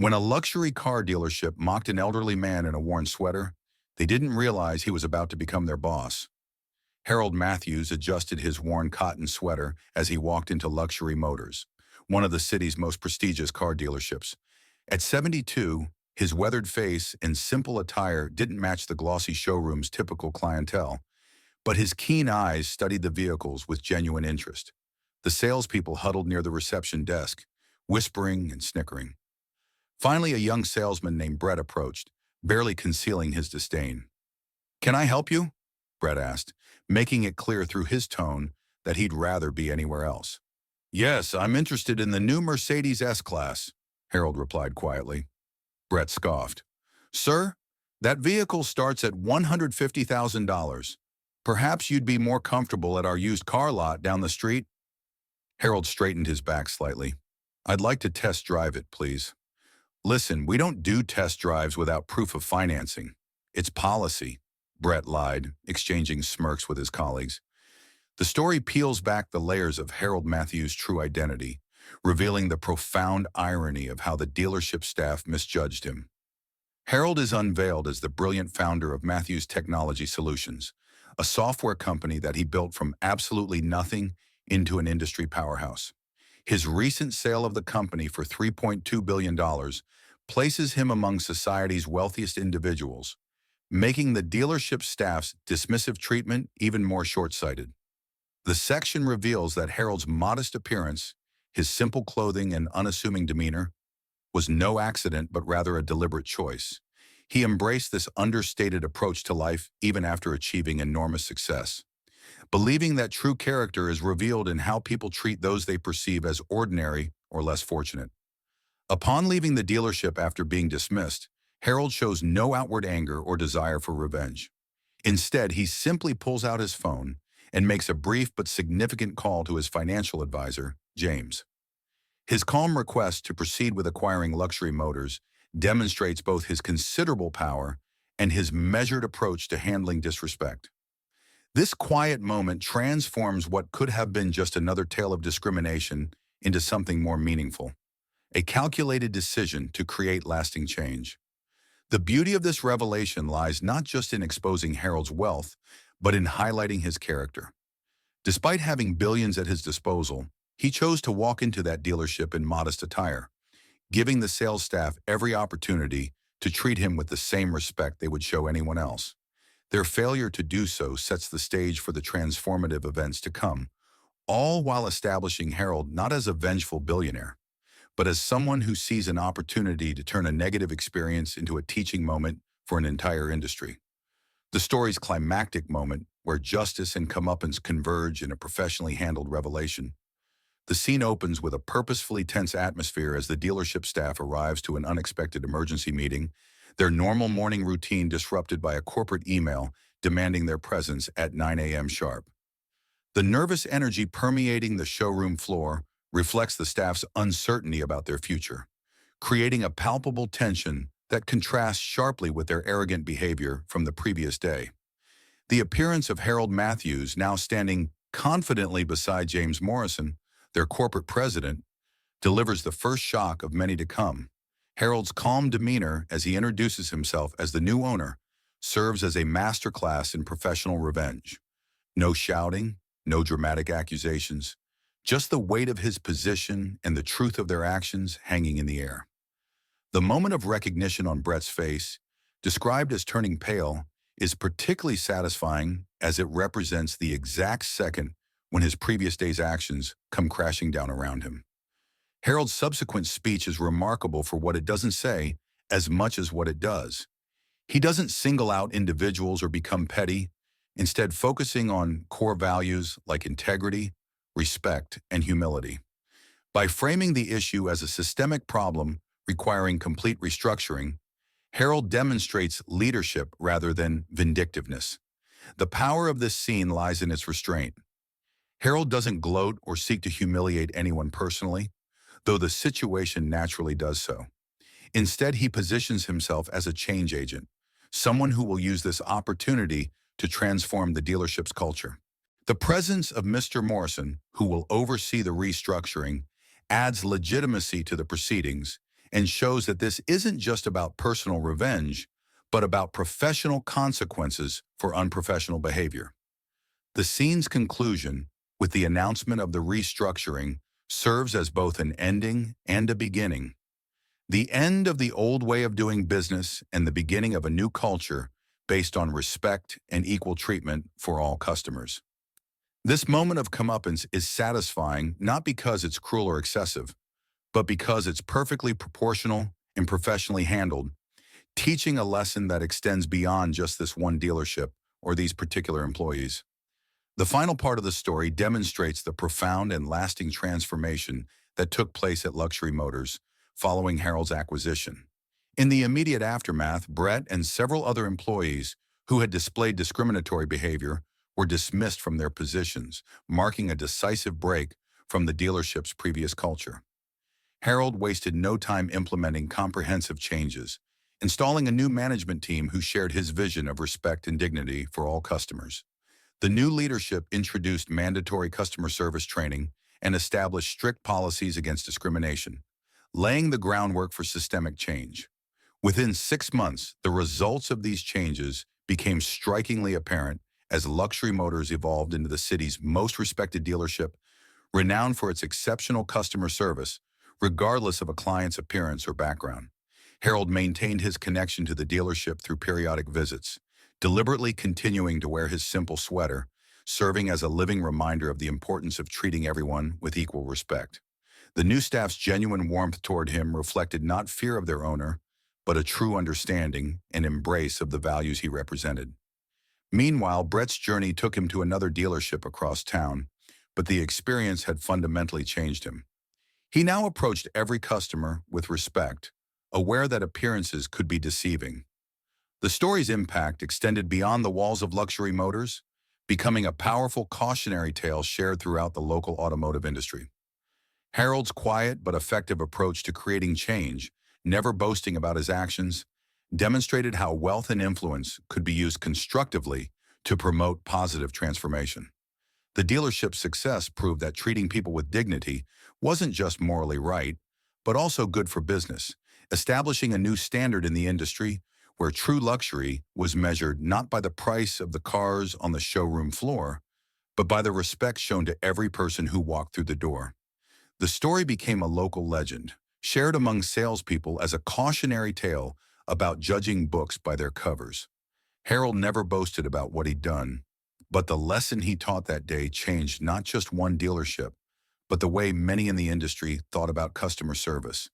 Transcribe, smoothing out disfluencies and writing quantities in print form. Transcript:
When a luxury car dealership mocked an elderly man in a worn sweater, they didn't realize he was about to become their boss. Harold Matthews adjusted his worn cotton sweater as he walked into Luxury Motors, one of the city's most prestigious car dealerships. At 72, his weathered face and simple attire didn't match the glossy showroom's typical clientele, but his keen eyes studied the vehicles with genuine interest. The salespeople huddled near the reception desk, whispering and snickering. Finally, a young salesman named Brett approached, barely concealing his disdain. "Can I help you?" Brett asked, making it clear through his tone that he'd rather be anywhere else. "Yes, I'm interested in the new Mercedes S-Class," Harold replied quietly. Brett scoffed. "Sir, that vehicle starts at $150,000. Perhaps you'd be more comfortable at our used car lot down the street?" Harold straightened his back slightly. "I'd like to test drive it, please." "Listen, we don't do test drives without proof of financing. It's policy," Brett lied, exchanging smirks with his colleagues. The story peels back the layers of Harold Matthews' true identity, revealing the profound irony of how the dealership staff misjudged him. Harold is unveiled as the brilliant founder of Matthews Technology Solutions, a software company that he built from absolutely nothing into an industry powerhouse. His recent sale of the company for $3.2 billion places him among society's wealthiest individuals, making the dealership staff's dismissive treatment even more short-sighted. The section reveals that Harold's modest appearance, his simple clothing and unassuming demeanor, was no accident but rather a deliberate choice. He embraced this understated approach to life even after achieving enormous success, believing that true character is revealed in how people treat those they perceive as ordinary or less fortunate. Upon leaving the dealership after being dismissed, Harold shows no outward anger or desire for revenge. Instead, he simply pulls out his phone and makes a brief but significant call to his financial advisor, James. His calm request to proceed with acquiring Luxury Motors demonstrates both his considerable power and his measured approach to handling disrespect. This quiet moment transforms what could have been just another tale of discrimination into something more meaningful, a calculated decision to create lasting change. The beauty of this revelation lies not just in exposing Harold's wealth, but in highlighting his character. Despite having billions at his disposal, he chose to walk into that dealership in modest attire, giving the sales staff every opportunity to treat him with the same respect they would show anyone else. Their failure to do so sets the stage for the transformative events to come, all while establishing Harold not as a vengeful billionaire, but as someone who sees an opportunity to turn a negative experience into a teaching moment for an entire industry. The story's climactic moment, where justice and comeuppance converge in a professionally handled revelation. The scene opens with a purposefully tense atmosphere as the dealership staff arrives to an unexpected emergency meeting, their normal morning routine disrupted by a corporate email demanding their presence at 9 a.m. sharp. The nervous energy permeating the showroom floor reflects the staff's uncertainty about their future, creating a palpable tension that contrasts sharply with their arrogant behavior from the previous day. The appearance of Harold Matthews, now standing confidently beside James Morrison, their corporate president, delivers the first shock of many to come. Harold's calm demeanor as he introduces himself as the new owner serves as a masterclass in professional revenge. No shouting, no dramatic accusations, just the weight of his position and the truth of their actions hanging in the air. The moment of recognition on Brett's face, described as turning pale, is particularly satisfying as it represents the exact second when his previous day's actions come crashing down around him. Harold's subsequent speech is remarkable for what it doesn't say as much as what it does. He doesn't single out individuals or become petty, instead focusing on core values like integrity, respect, and humility. By framing the issue as a systemic problem requiring complete restructuring, Harold demonstrates leadership rather than vindictiveness. The power of this scene lies in its restraint. Harold doesn't gloat or seek to humiliate anyone personally, though the situation naturally does so. Instead, he positions himself as a change agent, someone who will use this opportunity to transform the dealership's culture. The presence of Mr. Morrison, who will oversee the restructuring, adds legitimacy to the proceedings and shows that this isn't just about personal revenge, but about professional consequences for unprofessional behavior. The scene's conclusion, with the announcement of the restructuring, serves as both an ending and a beginning. The end of the old way of doing business and the beginning of a new culture based on respect and equal treatment for all customers. This moment of comeuppance is satisfying not because it's cruel or excessive, but because it's perfectly proportional and professionally handled, teaching a lesson that extends beyond just this one dealership or these particular employees. The final part of the story demonstrates the profound and lasting transformation that took place at Luxury Motors following Harold's acquisition. In the immediate aftermath, Brett and several other employees who had displayed discriminatory behavior were dismissed from their positions, marking a decisive break from the dealership's previous culture. Harold wasted no time implementing comprehensive changes, installing a new management team who shared his vision of respect and dignity for all customers. The new leadership introduced mandatory customer service training and established strict policies against discrimination, laying the groundwork for systemic change. Within 6 months, the results of these changes became strikingly apparent as Luxury Motors evolved into the city's most respected dealership, renowned for its exceptional customer service, regardless of a client's appearance or background. Harold maintained his connection to the dealership through periodic visits, deliberately continuing to wear his simple sweater, serving as a living reminder of the importance of treating everyone with equal respect. The new staff's genuine warmth toward him reflected not fear of their owner, but a true understanding and embrace of the values he represented. Meanwhile, Brett's journey took him to another dealership across town, but the experience had fundamentally changed him. He now approached every customer with respect, aware that appearances could be deceiving. The story's impact extended beyond the walls of Luxury Motors, becoming a powerful cautionary tale shared throughout the local automotive industry. Harold's quiet but effective approach to creating change, never boasting about his actions, demonstrated how wealth and influence could be used constructively to promote positive transformation. The dealership's success proved that treating people with dignity wasn't just morally right, but also good for business, establishing a new standard in the industry where true luxury was measured not by the price of the cars on the showroom floor, but by the respect shown to every person who walked through the door. The story became a local legend, shared among salespeople as a cautionary tale about judging books by their covers. Harold never boasted about what he'd done, but the lesson he taught that day changed not just one dealership, but the way many in the industry thought about customer service.